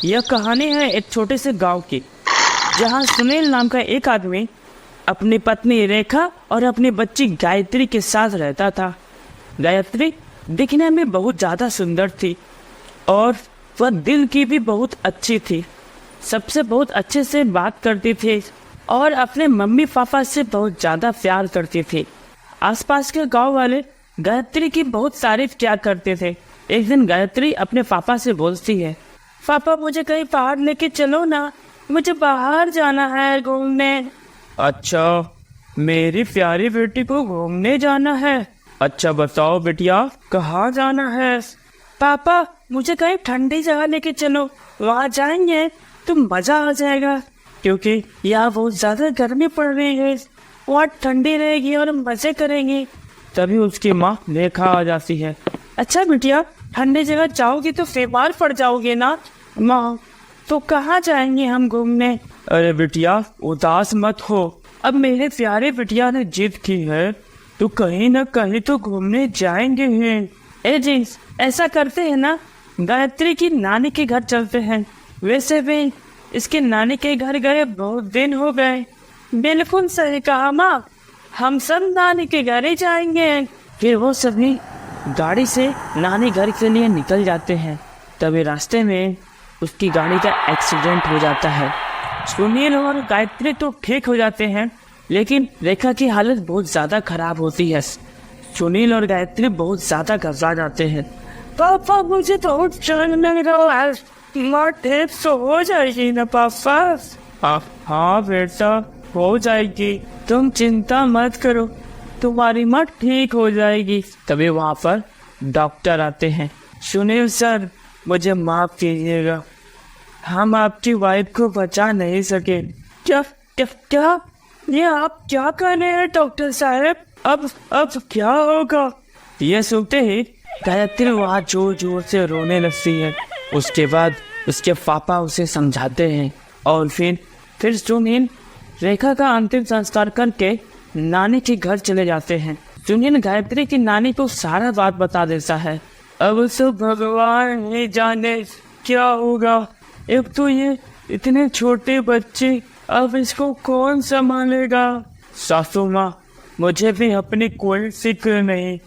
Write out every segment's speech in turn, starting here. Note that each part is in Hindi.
यह कहानी है एक छोटे से गांव की, जहां सुनील नाम का एक आदमी अपनी पत्नी रेखा और अपनी बच्ची गायत्री के साथ रहता था। गायत्री दिखने में बहुत ज़्यादा सुंदर थी और वह दिल की भी बहुत अच्छी थी। सबसे बहुत अच्छे से बात करती थी और अपने मम्मी पापा से बहुत ज़्यादा प्यार करती थी। आसपास के गांव वाले गायत्री की बहुत तारीफ किया करते थे। एक दिन गायत्री अपने पापा से बोलती है, पापा मुझे कहीं बाहर लेके चलो ना, मुझे बाहर जाना है घूमने। अच्छा, मेरी प्यारी बेटी को घूमने जाना है? अच्छा बताओ बेटिया, कहाँ जाना है? पापा मुझे कहीं ठंडी जगह लेके चलो, वहाँ जाएंगे तो मजा आ जाएगा, क्योंकि यहाँ बहुत ज्यादा गर्मी पड़ रही है, वहाँ ठंडी रहेगी और मजे करेंगे। तभी उसकी माँ रेखा आ जाती है। अच्छा बिटिया, ठंडी जगह जाओगी तो बीमार पड़ जाओगे ना। माँ तो कहाँ जाएंगे हम घूमने? अरे बिटिया उदास मत हो, अब मेरे प्यारे बिटिया ने जिद की है तो कहीं न कहीं तो घूमने जाएंगे हैं। ए जी, ऐसा करते हैं ना, गायत्री की नानी के घर चलते हैं। वैसे भी इसके नानी के घर गए बहुत दिन हो गए। बिल्कुल सही कहा माँ, हम सब नानी के घर ही जाएंगे। फिर वो सभी गाड़ी से नानी घर के लिए निकल जाते हैं। तभी रास्ते में उसकी गाड़ी का एक्सीडेंट हो जाता है। सुनील और गायत्री तो ठीक हो जाते हैं, लेकिन रेखा की हालत बहुत ज़्यादा खराब होती है। सुनील और गायत्री बहुत ज़्यादा घबरा जाते हैं। पापा मुझे तो चैन लग रहा है, माँ ठीक तो हो जाएगी ना पापा? हाँ बेटा हो जाएगी, तुम चिंता मत करो, तुम्हारी माँ ठीक हो जाएगी। तभी वहाँ पर डॉक्टर आते हैं। सुनील सर मुझे माफ कीजिएगा, हम आपकी वाइफ को बचा नहीं सके। क्या क्या क्या ये आप क्या कर रहे हैं डॉक्टर साहब? अब क्या होगा? ये सुनते ही गायत्री वहाँ जोर जोर से रोने लगती है। उसके बाद उसके पापा उसे समझाते हैं और फिर सुनील रेखा का अंतिम संस्कार करके नानी के घर चले जाते हैं। सुनील गायत्री की नानी को सारा बात बता देता है। अब तो भगवान ही जाने क्या होगा, एक तो ये इतने छोटे बच्चे, अब इसको कौन संभालेगा? सासू माँ मुझे भी अपनी कोई फिक्र नहीं,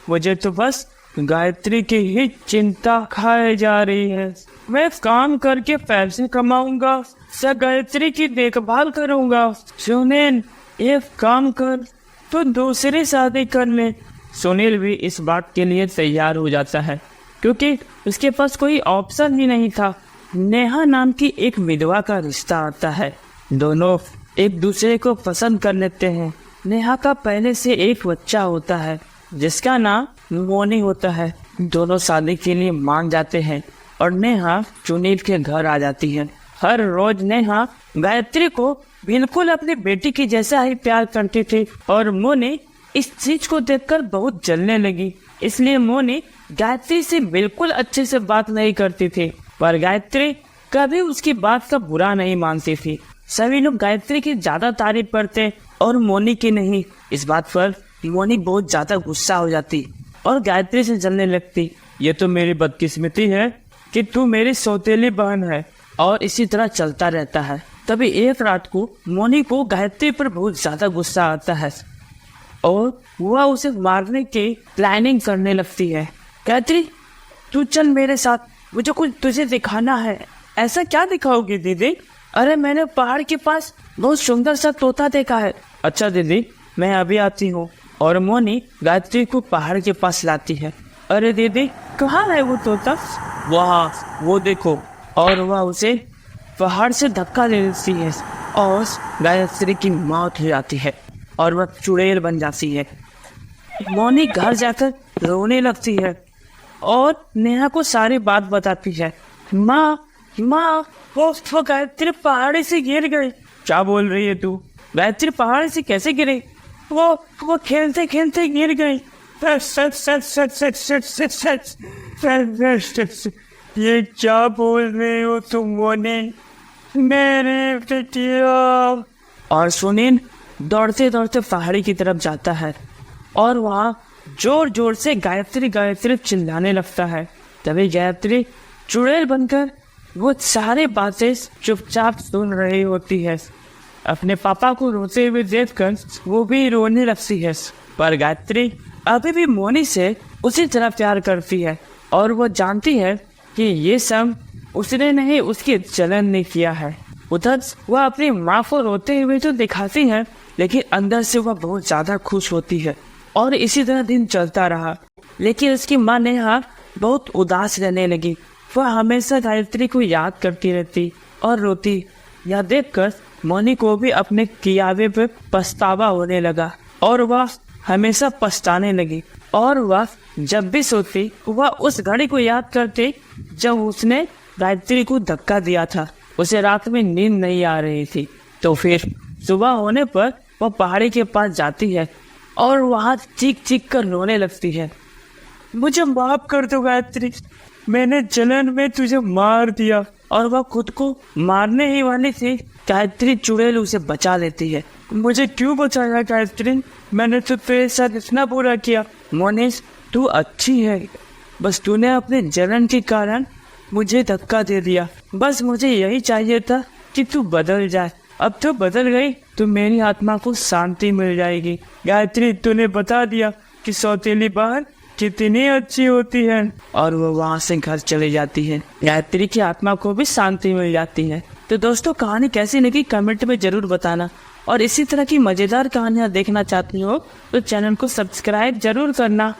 मुझे तो बस गायत्री की ही चिंता खाए जा रही है। मैं काम करके पैसे कमाऊंगा, सब गायत्री की देखभाल करूंगा। सुनील एक काम कर, तो दूसरी शादी कर ले। सुनील भी इस बात के लिए तैयार हो जाता है, क्योंकि उसके पास कोई ऑप्शन ही नहीं था। नेहा नाम की एक विधवा का रिश्ता आता है। दोनों एक दूसरे को पसंद कर लेते हैं। नेहा का पहले से एक बच्चा होता है जिसका नाम मोनी होता है। दोनों शादी के लिए मान जाते हैं और नेहा सुनील के घर आ जाती है। हर रोज नेहा गायत्री को बिल्कुल अपनी बेटी की जैसा ही प्यार करती थी और मोनी इस चीज को देखकर बहुत जलने लगी। इसलिए मोनी गायत्री से बिल्कुल अच्छे से बात नहीं करती थी, पर गायत्री कभी उसकी बात का बुरा नहीं मानती थी। सभी लोग गायत्री की ज्यादा तारीफ करते और मोनी की नहीं। इस बात पर मोनी बहुत ज्यादा गुस्सा हो जाती और गायत्री से जलने लगती। ये तो मेरी बदकिस्मती है कि तू मेरी सौतेली बहन है। और इसी तरह चलता रहता है। तभी एक रात को मोनी को गायत्री पर बहुत ज्यादा गुस्सा आता है और वह उसे मारने की प्लानिंग करने लगती है। गायत्री तू चल मेरे साथ, मुझे कुछ तुझे दिखाना है। ऐसा क्या दिखाओगी दीदी? अरे मैंने पहाड़ के पास बहुत सुंदर सा तोता देखा है। अच्छा दीदी मैं अभी आती हूँ। और मोनी गायत्री को पहाड़ के पास लाती है। अरे दीदी कहाँ है वो तोता? वहाँ वो देखो। और वह उसे पहाड़ से धक्का दे देती है और गायत्री की मौत हो जाती है और वह चुड़ैल बन जाती है। मोनी घर जाकर रोने लगती है और नेहा को सारी बात बताती है। माँ वो गायत्री पहाड़ी से गिर गई। क्या बोल रही है तू? गायत्री पहाड़ी से कैसे गिरी? वो खेलते खेलते गिर गई। ये क्या बोल रहे हो तुम मोनी? मेरे बेटिया। और सुनील दौड़ते दौड़ते पहाड़ी की तरफ जाता है और वहाँ जोर जोर से गायत्री गायत्री चिल्लाने लगता है। तभी गायत्री चुड़ैल बनकर वो सारे बातें चुपचाप सुन रही होती है। अपने पापा को रोते हुए देखकर वो भी रोने लगती है, पर गायत्री अभी भी मोनी से उसी तरह प्यार करती है और वो जानती है कि ये सब उसने नहीं, उसके जलन ने किया है। उधर वह अपनी माँ को रोते हुए तो दिखाती है, लेकिन अंदर से वह बहुत ज्यादा खुश होती है। और इसी तरह दिन चलता रहा, लेकिन उसकी माँ नेहा बहुत उदास रहने लगी। वह हमेशा गायत्री को याद करती रहती और रोती। यह देखकर मोनी को भी अपने कियावे पे पछतावा होने लगा और वह हमेशा पछताने लगी। और वह जब भी सोती वह उस घड़ी को याद करती जब उसने गायत्री को धक्का दिया था। उसे रात में नींद नहीं आ रही थी, तो फिर सुबह होने पर वह पहाड़ी के पास जाती है और वहाँ चीख चीख कर रोने लगती है। मुझे माफ कर दो गायत्री, मैंने जलन में तुझे मार दिया। और वह खुद को मारने ही वाली थी, गायत्री चुड़ैल उसे बचा लेती है। मुझे क्यों बचाया गायत्री, मैंने तो तेरे साथ इतना बुरा किया। मोनिश तू अच्छी है, बस तूने अपने जलन के कारण मुझे धक्का दे दिया। बस मुझे यही चाहिए था कि तू बदल जाए। अब तो बदल गई तो मेरी आत्मा को शांति मिल जाएगी। गायत्री तूने बता दिया कि सौतेली बहन कितनी अच्छी होती है। और वो वहाँ से घर चली जाती है। गायत्री की आत्मा को भी शांति मिल जाती है। तो दोस्तों कहानी कैसी लगी कमेंट में जरूर बताना, और इसी तरह की मजेदार कहानियाँ देखना चाहती हो तो चैनल को सब्सक्राइब जरूर करना।